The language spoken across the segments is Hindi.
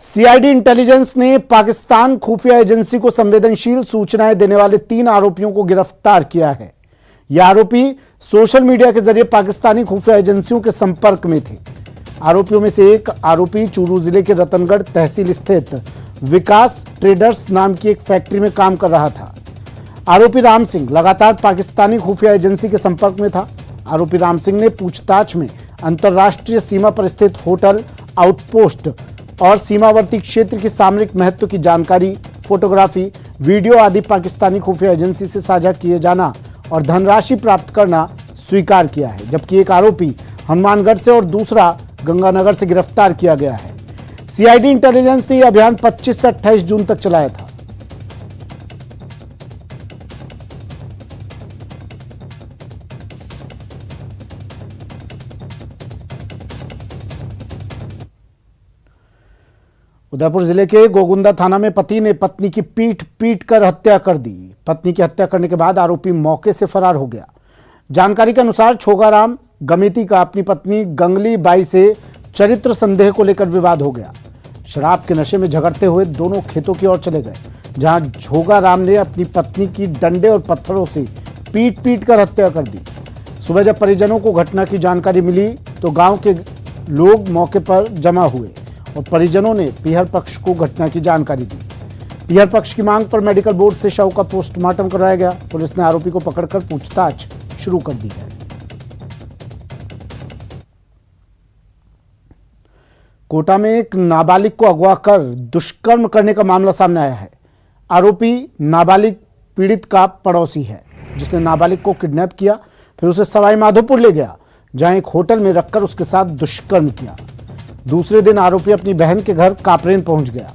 सीआईडी इंटेलिजेंस ने पाकिस्तान खुफिया एजेंसी को संवेदनशील सूचनाएं देने वाले 3 आरोपियों को गिरफ्तार किया है। ये आरोपी सोशल मीडिया के जरिए पाकिस्तानी खुफिया एजेंसियों के संपर्क में थे। आरोपियों में से एक आरोपी चूरू जिले के रतनगढ़ तहसील स्थित विकास ट्रेडर्स नाम की एक फैक्ट्री में काम कर रहा था। आरोपी राम सिंह लगातार पाकिस्तानी खुफिया एजेंसी के संपर्क में था। आरोपी राम सिंह ने पूछताछ में अंतर्राष्ट्रीय सीमा पर स्थित होटल, आउटपोस्ट और सीमावर्ती क्षेत्र की सामरिक महत्व की जानकारी, फोटोग्राफी, वीडियो आदि पाकिस्तानी खुफिया एजेंसी से साझा किए जाना और धनराशि प्राप्त करना स्वीकार किया है, जबकि एक आरोपी हनुमानगढ़ से और दूसरा गंगानगर से गिरफ्तार किया गया है। सीआईडी इंटेलिजेंस ने यह अभियान 25 से 28 जून तक चलाया था। उदयपुर जिले के गोगुंदा थाना में पति ने पत्नी की पीट कर हत्या कर दी। पत्नी की हत्या करने के बाद आरोपी मौके से फरार हो गया। जानकारी के अनुसार छोगाराम गमेती का अपनी पत्नी गंगली बाई से चरित्र संदेह को लेकर विवाद हो गया। शराब के नशे में झगड़ते हुए दोनों खेतों की ओर चले गए, जहां छोगाराम ने अपनी पत्नी की डंडे और पत्थरों से पीट कर हत्या कर दी। सुबह जब परिजनों को घटना की जानकारी मिली तो गांव के लोग मौके पर जमा हुए और परिजनों ने पीहर पक्ष को घटना की जानकारी दी। पीहर पक्ष की मांग पर मेडिकल बोर्ड से शव का पोस्टमार्टम कराया गया। पुलिस ने आरोपी को पकड़कर पूछताछ शुरू कर दी है। कोटा में एक नाबालिग को अगवा कर दुष्कर्म करने का मामला सामने आया है। आरोपी नाबालिग पीड़ित का पड़ोसी है, जिसने नाबालिग को किडनैप किया, फिर उसे सवाई माधोपुर ले गया, जहां एक होटल में रखकर उसके साथ दुष्कर्म किया। दूसरे दिन आरोपी अपनी बहन के घर कापरेन पहुंच गया।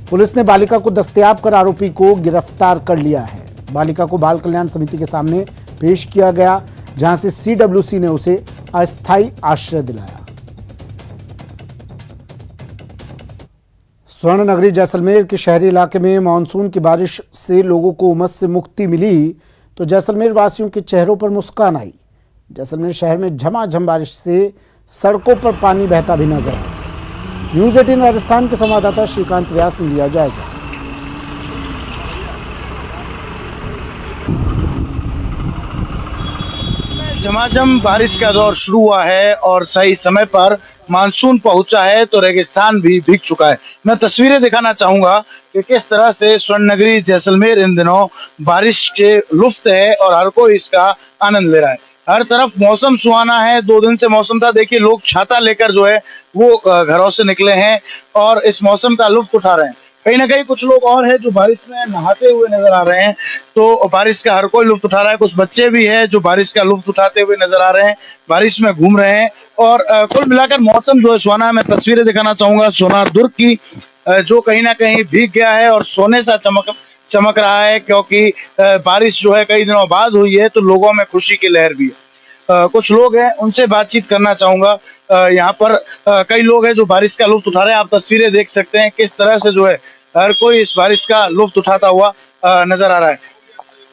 पुलिस ने बालिका को दस्तयाब कर आरोपी को गिरफ्तार कर लिया है। बालिका को बाल कल्याण समिति के सामने पेश किया गया, जहां से सीडब्ल्यूसी ने उसे अस्थायी आश्रय दिलाया। स्वर्ण नगरी जैसलमेर के शहरी इलाके में मानसून की बारिश से लोगों को उमस से मुक्ति मिली तो जैसलमेर वासियों के चेहरों पर मुस्कान आई। जैसलमेर शहर में झमाझम बारिश से सड़कों पर पानी बहता भी नजर आया। न्यूज़ 18 राजस्थान के संवाददाता श्रीकांत व्यास ने लिया जायजा। झमाझम बारिश का दौर शुरू हुआ है और सही समय पर मानसून पहुंचा है तो रेगिस्तान भी भीग चुका है। मैं तस्वीरें दिखाना चाहूंगा कि किस तरह से स्वर्ण नगरी जैसलमेर इन दिनों बारिश के लुफ्त है और हर कोई इसका आनंद ले रहा है। हर तरफ मौसम सुहाना है। 2 दिन से मौसम था, देखिए लोग छाता लेकर जो है वो घरों से निकले हैं और इस मौसम का लुत्फ उठा रहे हैं। कहीं ना कहीं कुछ लोग और हैं जो बारिश में नहाते हुए नजर आ रहे हैं, तो बारिश का हर कोई लुत्फ उठा रहा है। कुछ बच्चे भी हैं जो बारिश का लुत्फ उठाते हुए नजर आ रहे हैं, बारिश में घूम रहे हैं और कुल मिलाकर मौसम जो है सुहाना है। मैं तस्वीरें दिखाना चाहूंगा सोनादुर्ग की, जो कहीं ना कहीं भीग गया है और सोने सा चमक रहा है, क्योंकि बारिश जो है कई दिनों बाद हुई है तो लोगों में खुशी की लहर भी है। कुछ लोग हैं, उनसे बातचीत करना चाहूंगा। यहाँ पर कई लोग हैं जो बारिश का लुत्फ उठा रहे हैं। आप तस्वीरें देख सकते हैं किस तरह से जो है हर कोई इस बारिश का लुत्फ उठाता हुआ नजर आ रहा है।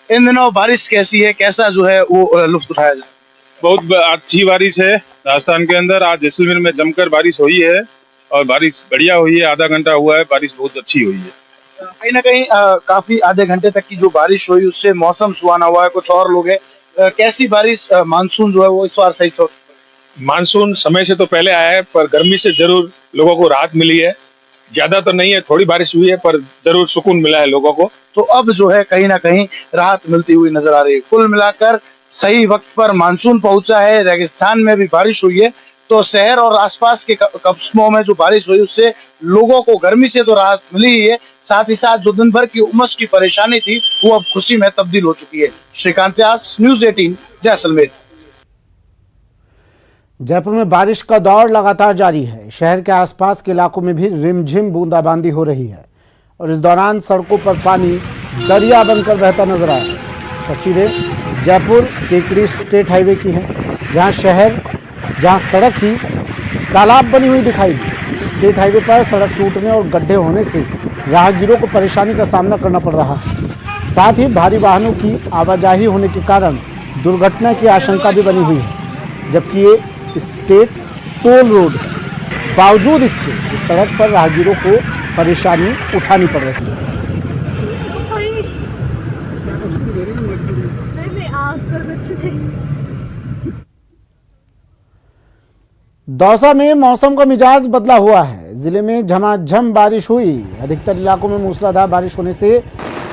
इन दिनों बारिश कैसी है, कैसा जो है वो लुत्फ उठाया जाए? बहुत अच्छी बारिश है राजस्थान के अंदर। आज जैसलमेर में जमकर बारिश हुई है और बारिश बढ़िया हुई है। आधा घंटा हुआ है, बारिश बहुत अच्छी हुई है। कहीं ना कहीं काफी आधे घंटे तक की जो बारिश हुई उससे मौसम सुहाना हुआ है। कुछ और लोग हैं, कैसी बारिश, मानसून जो है वो इस बार सही से? मानसून समय से तो पहले आया है, पर गर्मी से जरूर लोगों को राहत मिली है। ज्यादा तो नहीं है, थोड़ी बारिश हुई है, पर जरूर सुकून मिला है लोगों को। तो अब जो है कहीं ना कहीं राहत मिलती हुई नजर आ रही है। कुल मिलाकर सही वक्त पर मानसून पहुंचा है। रेगिस्तान में भी बारिश हुई है तो शहर और आसपास के कस्बों में जो बारिश हुई उससे लोगों को गर्मी से तो राहत मिली ही है, साथ ही साथ जो दिन भर की उमस की परेशानी थी वो अब खुशी में तब्दील हो चुकी है। श्रीकांत व्यास, न्यूज़ 18 जैसलमेर। जयपुर में बारिश का दौर लगातार जारी है। शहर के आसपास के इलाकों में भी रिमझिम बूंदाबांदी हो रही है और इस दौरान सड़कों पर पानी दरिया बनकर बहता नजर आया है। तस्वीरें जयपुर केकड़ी स्टेट हाईवे की हैं, जहां सड़क ही तालाब बनी हुई दिखाई दी। स्टेट हाईवे पर सड़क टूटने और गड्ढे होने से राहगीरों को परेशानी का सामना करना पड़ रहा है। साथ ही भारी वाहनों की आवाजाही होने के कारण दुर्घटना की आशंका भी बनी हुई है, जबकि ये स्टेट टोल रोड है। बावजूद इसके इस सड़क पर राहगीरों को परेशानी उठानी पड़ रही है। दौसा में मौसम का मिजाज बदला हुआ है। जिले में झमाझम बारिश हुई। अधिकतर इलाकों में मूसलाधार बारिश होने से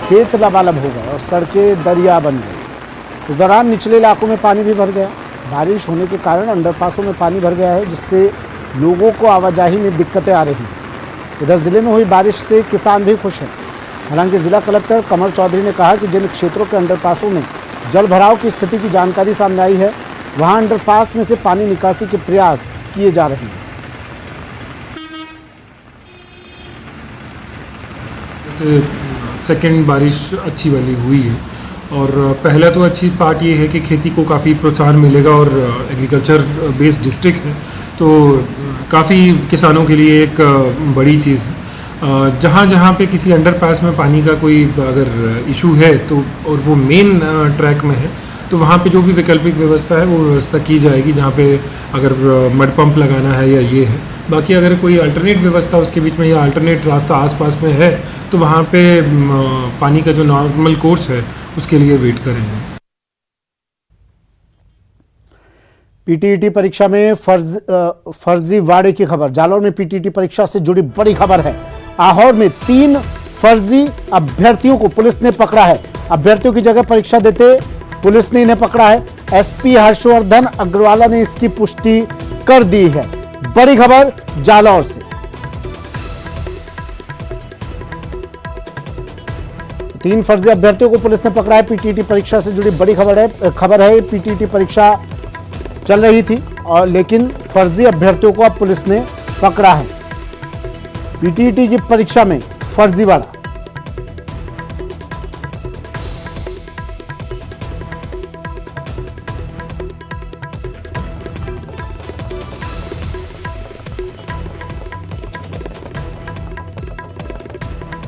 खेत लबालब हो गए और सड़कें दरिया बन गई। इस दौरान निचले इलाकों में पानी भी भर गया। बारिश होने के कारण अंडरपासों में पानी भर गया है, जिससे लोगों को आवाजाही में दिक्कतें आ रही हैं। इधर जिले में हुई बारिश से किसान भी खुश हैं। हालांकि जिला कलेक्टर कमर चौधरी ने कहा कि जिन क्षेत्रों के अंडरपासों में जल भराव की स्थिति की जानकारी सामने आई है, वहां अंडरपास में से पानी निकासी के प्रयास किए जा रहे हैं। सेकेंड बारिश अच्छी वाली हुई है और पहला तो अच्छी पार्ट ये है कि खेती को काफ़ी प्रोत्साहन मिलेगा और एग्रीकल्चर बेस्ड डिस्ट्रिक्ट है तो काफ़ी किसानों के लिए एक बड़ी चीज़ है। जहाँ जहाँ पे किसी अंडरपास में पानी का कोई अगर इशू है तो और वो मेन ट्रैक में है तो वहाँ पे जो भी वैकल्पिक व्यवस्था है वो व्यवस्था की जाएगी, जहाँ पे अगर मड पंप लगाना है या ये है। बाकी अगर कोई अल्टरनेट व्यवस्था उसके बीच में या अल्टरनेट रास्ता आसपास में है तो वहाँ पे पानी का जो नॉर्मल कोर्स है उसके लिए वेट करेंगे। पीटीईटी परीक्षा में फर्जीवाड़े की खबर। जालौर में पीटीईटी परीक्षा से जुड़ी बड़ी खबर है। आहोर में 3 फर्जी अभ्यर्थियों को पुलिस ने पकड़ा है। अभ्यर्थियों की जगह परीक्षा देते पुलिस ने इन्हें पकड़ा है। एसपी हर्षवर्धन अग्रवाला ने इसकी पुष्टि कर दी है। बड़ी खबर जालौर से। तीन फर्जी अभ्यर्थियों को पुलिस ने पकड़ा है। पीटीईटी परीक्षा से जुड़ी बड़ी खबर है। पीटीईटी परीक्षा चल रही थी और लेकिन फर्जी अभ्यर्थियों को अब पुलिस ने पकड़ा है। पीटीईटी की परीक्षा में फर्जीवाड़ा।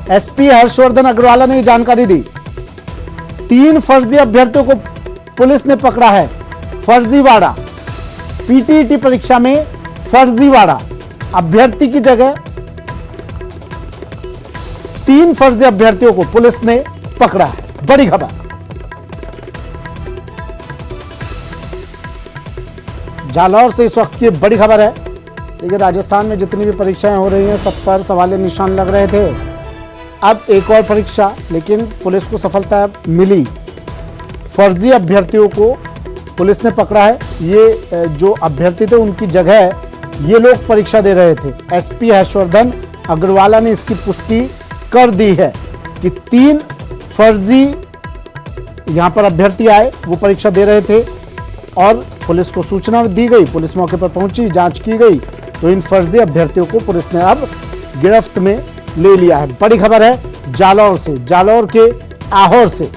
एसपी हर्षवर्धन अग्रवाला ने जानकारी दी। 3 फर्जी अभ्यर्थियों को पुलिस ने पकड़ा है। फर्जीवाड़ा। पीटीईटी परीक्षा में फर्जीवाड़ा। अभ्यर्थी की जगह 3 फर्जी अभ्यर्थियों को पुलिस ने पकड़ा है। बड़ी खबर। जालौर से इस वक्त की बड़ी खबर है। देखिए, राजस्थान में जितनी भी परीक्षाएं हो रही हैं सब पर सवालिया निशान लग रहे थे। अब एक और परीक्षा, लेकिन पुलिस को सफलता मिली। फर्जी अभ्यर्थियों को पुलिस ने पकड़ा है। ये जो अभ्यर्थी थे उनकी जगह ये लोग परीक्षा दे रहे थे। एसपी हर्षवर्धन अग्रवाला ने इसकी पुष्टि कर दी है कि 3 फर्जी यहां पर अभ्यर्थी आए, वो परीक्षा दे रहे थे और पुलिस को सूचना दी गई। पुलिस मौके पर पहुंची, जांच की गई तो इन फर्जी अभ्यर्थियों को पुलिस ने अब गिरफ्त में ले लिया है। बड़ी खबर है जालौर से, जालौर के आहोर से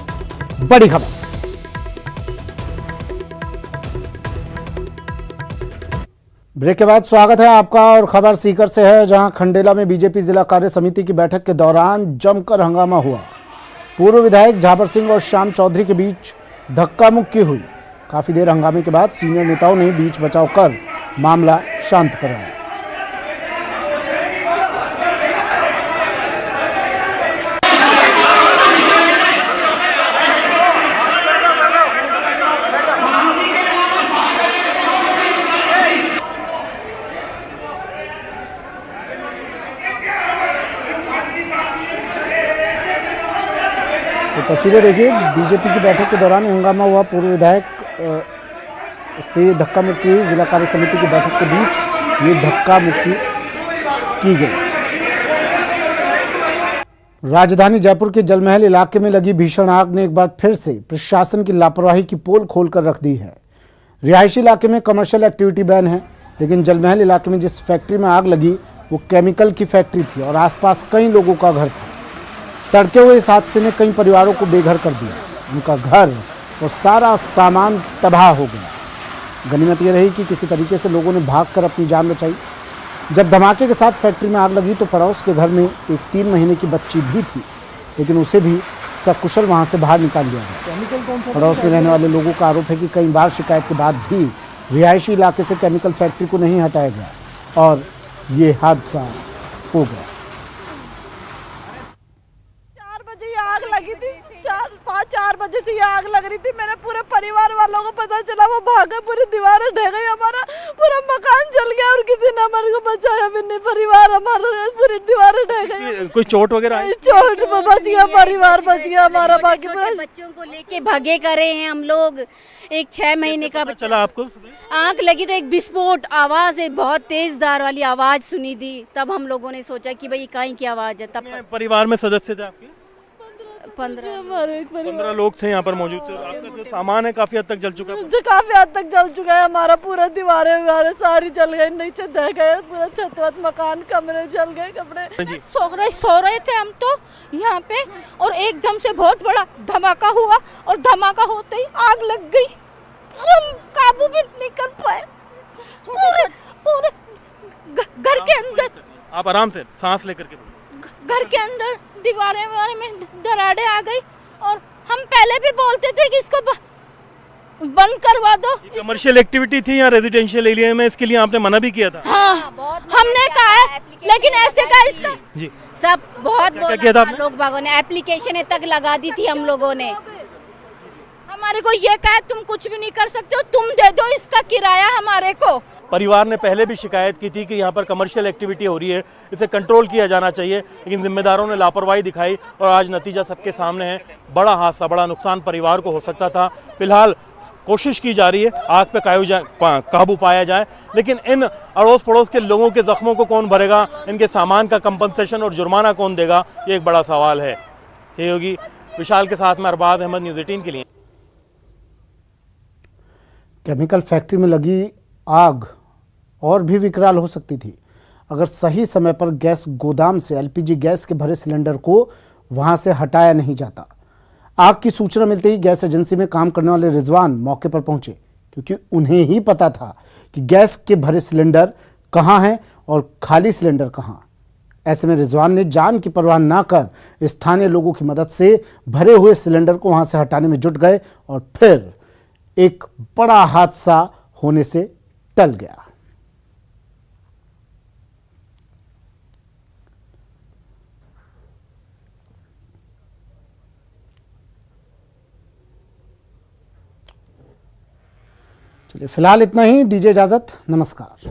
बड़ी खबर। ब्रेक के बाद स्वागत है आपका और खबर सीकर से है, जहां खंडेला में बीजेपी जिला कार्य समिति की बैठक के दौरान जमकर हंगामा हुआ। पूर्व विधायक झाबर सिंह और श्याम चौधरी के बीच धक्का मुक्की हुई। काफी देर हंगामे के बाद सीनियर नेताओं ने बीच बचाव कर मामला शांत कराया। तो तस्वीरें देखिए, बीजेपी की बैठक के दौरान हंगामा हुआ। पूर्व विधायक से धक्का मुक्की हुई। जिला कार्य समिति की बैठक के बीच ये धक्का मुक्की की गई। राजधानी जयपुर के जलमहल इलाके में लगी भीषण आग ने एक बार फिर से प्रशासन की लापरवाही की पोल खोलकर रख दी है। रिहायशी इलाके में कमर्शियल एक्टिविटी बैन है, लेकिन जलमहल इलाके में जिस फैक्ट्री में आग लगी वो केमिकल की फैक्ट्री थी और आसपास कई लोगों का घर था। तड़के हुए इस हादसे ने कई परिवारों को बेघर कर दिया। उनका घर और सारा सामान तबाह हो गया। गनीमत यह रही कि किसी तरीके से लोगों ने भागकर अपनी जान बचाई। जब धमाके के साथ फैक्ट्री में आग लगी तो पड़ोस के घर में एक 3 महीने की बच्ची भी थी, लेकिन उसे भी सकुशल वहां से बाहर निकाल लिया गया। पड़ोस में रहने वाले लोगों का आरोप है कि कई बार शिकायत के बाद भी रिहायशी इलाके से केमिकल फैक्ट्री को नहीं हटाया गया और ये हादसा हो गया। 4 बजे ये आग लगी थी, 4 बजे से ये आग लग रही थी। मेरे पूरे परिवार वालों को पता चला, वो भागे, पूरी दीवारें ढह गई, हमारा पूरा मकान जल गया और किसी ने हमारे को बचाया भी नहीं। परिवार हमारा, पूरी दीवारें ढह गई। कोई चोट वगैरह आई? चोट में बच गया, परिवार बच गया हमारा, बाकी पूरा बच्चों को लेके भागे करे हैं हम लोग। एक 6 महीने का पता चला आपको? आग लगी तो एक विस्फोट आवाज है, बहुत तेज धार वाली आवाज सुनी थी। तब हम लोगों ने सोचा कि भाई कहीं की आवाज है। तब परिवार में सदस्य थे आपके? 15 लोग थे यहाँ पर मौजूद थे। आपका जो सामान है काफी हद तक जल चुका है? जो काफी हद तक जल चुका है हमारा, पूरा दीवारें वगैरह सारी जल गई, नीचे दह गए, पूरा छत वत मकान, कमरे जल गए, कपड़े। सो रहे थे हम तो यहाँ पे, और एकदम से बहुत बड़ा धमाका हुआ, और धमाका होते ही आग लग गई और हम काबू भी नहीं कर पाए। पूरे घर के अंदर, आप आराम से सांस लेकर के घर के अंदर दीवारें में दरारें आ गई। और हम पहले भी बोलते थे कि इसको बंद करवा दो। कमर्शियल एक्टिविटी थी या रेजिडेंशियल एरिया में, इसके लिए आपने मना भी किया था? हाँ, हमने कहा है, लेकिन ऐसे का इसका जी सब बहुत क्या किया था आपने? लोग बागों ने एप्लीकेशन तक लगा दी थी हम लोगों ने। हमारे को ये कहा तुम कुछ भी नहीं कर सकते हो, तुम दे दो इसका किराया हमारे को। परिवार ने पहले भी शिकायत की थी कि यहाँ पर कमर्शियल एक्टिविटी हो रही है, इसे कंट्रोल किया जाना चाहिए, लेकिन जिम्मेदारों ने लापरवाही दिखाई और आज नतीजा सबके सामने है। बड़ा हादसा, बड़ा नुकसान परिवार को हो सकता था। फिलहाल कोशिश की जा रही है आग पे काबू पाया जाए, लेकिन इन अड़ोस पड़ोस के लोगों के जख्मों को कौन भरेगा, इनके सामान का कंपनसेशन और जुर्माना कौन देगा, ये एक बड़ा सवाल है। सहयोगी विशाल के साथ में अरबाज अहमद, न्यूज़ 18 के लिए। केमिकल फैक्ट्री में लगी आग और भी विकराल हो सकती थी अगर सही समय पर गैस गोदाम से एलपीजी गैस के भरे सिलेंडर को वहां से हटाया नहीं जाता। आग की सूचना मिलते ही गैस एजेंसी में काम करने वाले रिजवान मौके पर पहुंचे, क्योंकि उन्हें ही पता था कि गैस के भरे सिलेंडर कहां हैं और खाली सिलेंडर कहां। ऐसे में रिजवान ने जान की परवाह ना कर स्थानीय लोगों की मदद से भरे हुए सिलेंडर को वहां से हटाने में जुट गए और फिर एक बड़ा हादसा होने से टल गया। चलिए फिलहाल इतना ही, दीजिए इजाजत, नमस्कार।